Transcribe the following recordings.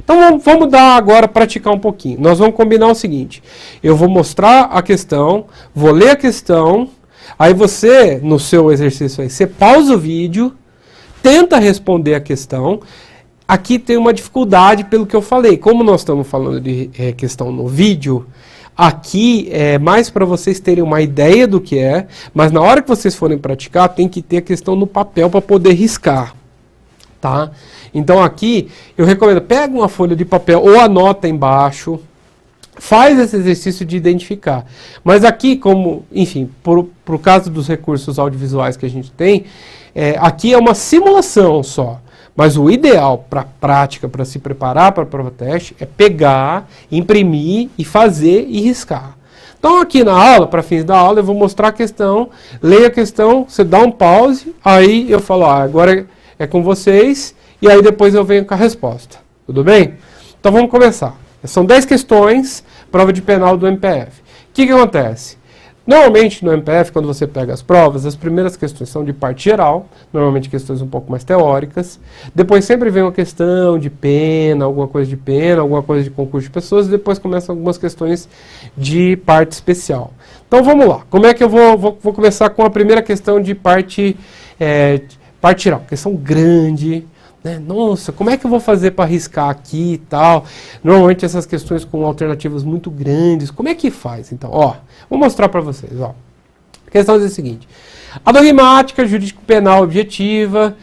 Então vamos dar agora, praticar um pouquinho. Nós vamos combinar o seguinte, eu vou mostrar a questão, vou ler a questão, aí você, no seu exercício aí, você pausa o vídeo, tenta responder a questão. Aqui tem uma dificuldade pelo que eu falei, como nós estamos falando de questão no vídeo, aqui é mais para vocês terem uma ideia do que é, mas na hora que vocês forem praticar, tem que ter a questão no papel para poder riscar. Tá? Então aqui eu recomendo, pega uma folha de papel ou anota embaixo, faz esse exercício de identificar. Mas aqui, como, enfim, pro caso dos recursos audiovisuais que a gente tem, aqui é uma simulação só. Mas o ideal para prática, para se preparar para a prova teste, é pegar, imprimir e fazer e riscar. Então aqui na aula, para fins da aula, eu vou mostrar a questão, leia a questão, você dá um pause, aí eu falo, agora é com vocês, e aí depois eu venho com a resposta. Tudo bem? Então vamos começar. São 10 questões, prova de penal do MPF. O que acontece? Normalmente no MPF, quando você pega as provas, as primeiras questões são de parte geral, normalmente questões um pouco mais teóricas. Depois sempre vem uma questão de pena, alguma coisa de concurso de pessoas, e depois começam algumas questões de parte especial. Então vamos lá. Como é que eu vou começar com a primeira questão de parte geral? Questão grande, né? Nossa, como é que eu vou fazer para arriscar aqui e tal? Normalmente essas questões com alternativas muito grandes, como é que faz? Então, vou mostrar para vocês. A questão diz o seguinte: a dogmática jurídico-penal objetiva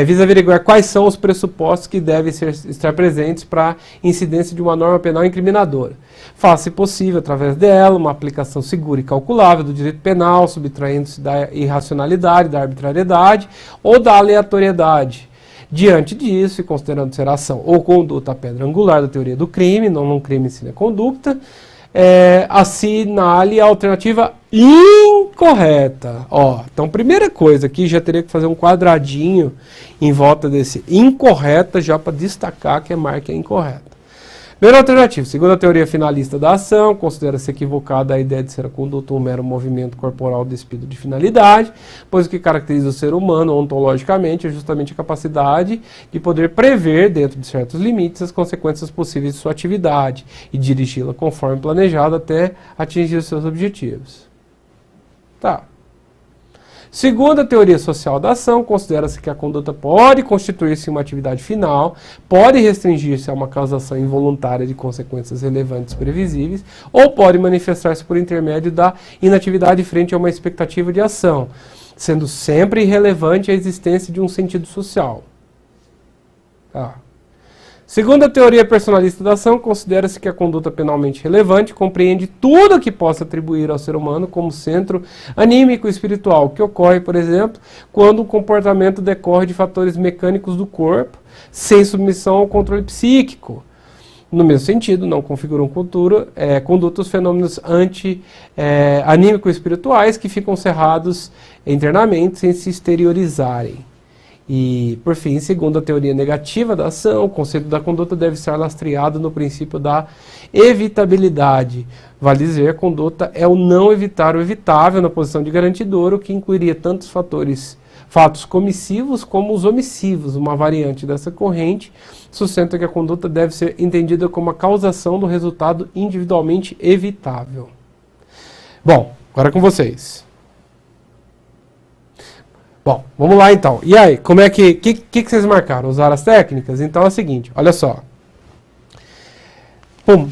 visa averiguar quais são os pressupostos que devem estar presentes para incidência de uma norma penal incriminadora. Faça, se possível, através dela, uma aplicação segura e calculável do direito penal, subtraindo-se da irracionalidade, da arbitrariedade ou da aleatoriedade. Diante disso, e considerando ser ação ou conduta a pedra angular da teoria do crime, não um crime ensina conduta, assinale a alternativa incorreta. Então, primeira coisa aqui, já teria que fazer um quadradinho em volta desse incorreta, já para destacar que a marca é incorreta. Primeira alternativa, segundo a teoria finalista da ação, considera-se equivocada a ideia de ser a conduta um mero movimento corporal despido de finalidade, pois o que caracteriza o ser humano ontologicamente é justamente a capacidade de poder prever, dentro de certos limites, as consequências possíveis de sua atividade e dirigi-la conforme planejado até atingir os seus objetivos. Tá. Segundo a teoria social da ação, considera-se que a conduta pode constituir-se em uma atividade final, pode restringir-se a uma causação involuntária de consequências relevantes previsíveis, ou pode manifestar-se por intermédio da inatividade frente a uma expectativa de ação, sendo sempre irrelevante a existência de um sentido social. Tá. Segundo a teoria personalista da ação, considera-se que a conduta penalmente relevante compreende tudo o que possa atribuir ao ser humano como centro anímico e espiritual, que ocorre, por exemplo, quando o comportamento decorre de fatores mecânicos do corpo, sem submissão ao controle psíquico. No mesmo sentido, não configuram conduta os fenômenos anímico-espirituais que ficam cerrados internamente sem se exteriorizarem. E, por fim, segundo a teoria negativa da ação, o conceito da conduta deve ser lastreado no princípio da evitabilidade. Vale dizer, a conduta é o não evitar o evitável na posição de garantidor, o que incluiria tantos fatos comissivos como os omissivos. Uma variante dessa corrente sustenta que a conduta deve ser entendida como a causação do resultado individualmente evitável. Bom, agora é com vocês. Bom, vamos lá então. E aí, como é que vocês marcaram? Usaram as técnicas? Então é o seguinte, olha só. Pum.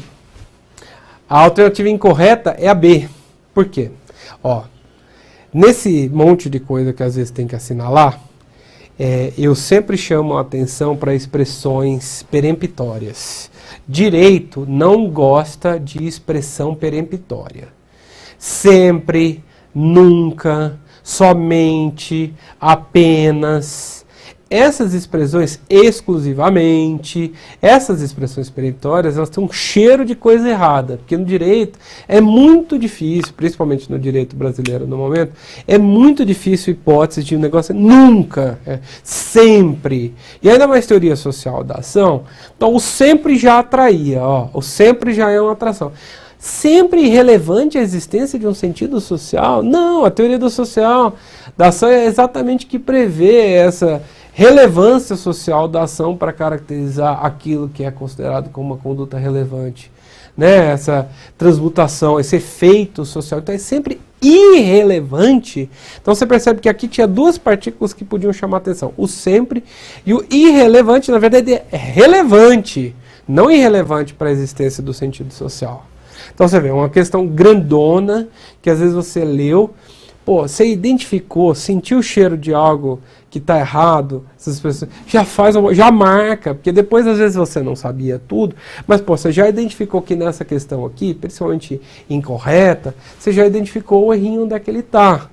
A alternativa incorreta é a B. Por quê? Nesse monte de coisa que às vezes tem que assinalar, eu sempre chamo a atenção para expressões peremptórias. Direito não gosta de expressão peremptória. Sempre, nunca, somente, apenas. Essas expressões exclusivamente, essas expressões peremptórias, elas têm um cheiro de coisa errada, porque no direito é muito difícil, principalmente no direito brasileiro no momento, é muito difícil hipótese de um negócio nunca, sempre. E ainda mais teoria social da ação, então o sempre já atraía, o sempre já é uma atração. sempre irrelevante a existência de um sentido social? Não, a teoria do social da ação é exatamente que prevê essa relevância social da ação para caracterizar aquilo que é considerado como uma conduta relevante. Né? Essa transmutação, esse efeito social. Então é sempre irrelevante. Então você percebe que aqui tinha duas partículas que podiam chamar atenção. O sempre e o irrelevante, na verdade, é relevante, não irrelevante para a existência do sentido social. Então você vê, uma questão grandona, que às vezes você leu, pô, você identificou, sentiu o cheiro de algo que está errado, essas pessoas, já marca, porque depois às vezes você não sabia tudo, mas pô, você já identificou que nessa questão aqui, principalmente incorreta, você já identificou o errinho onde é que ele está.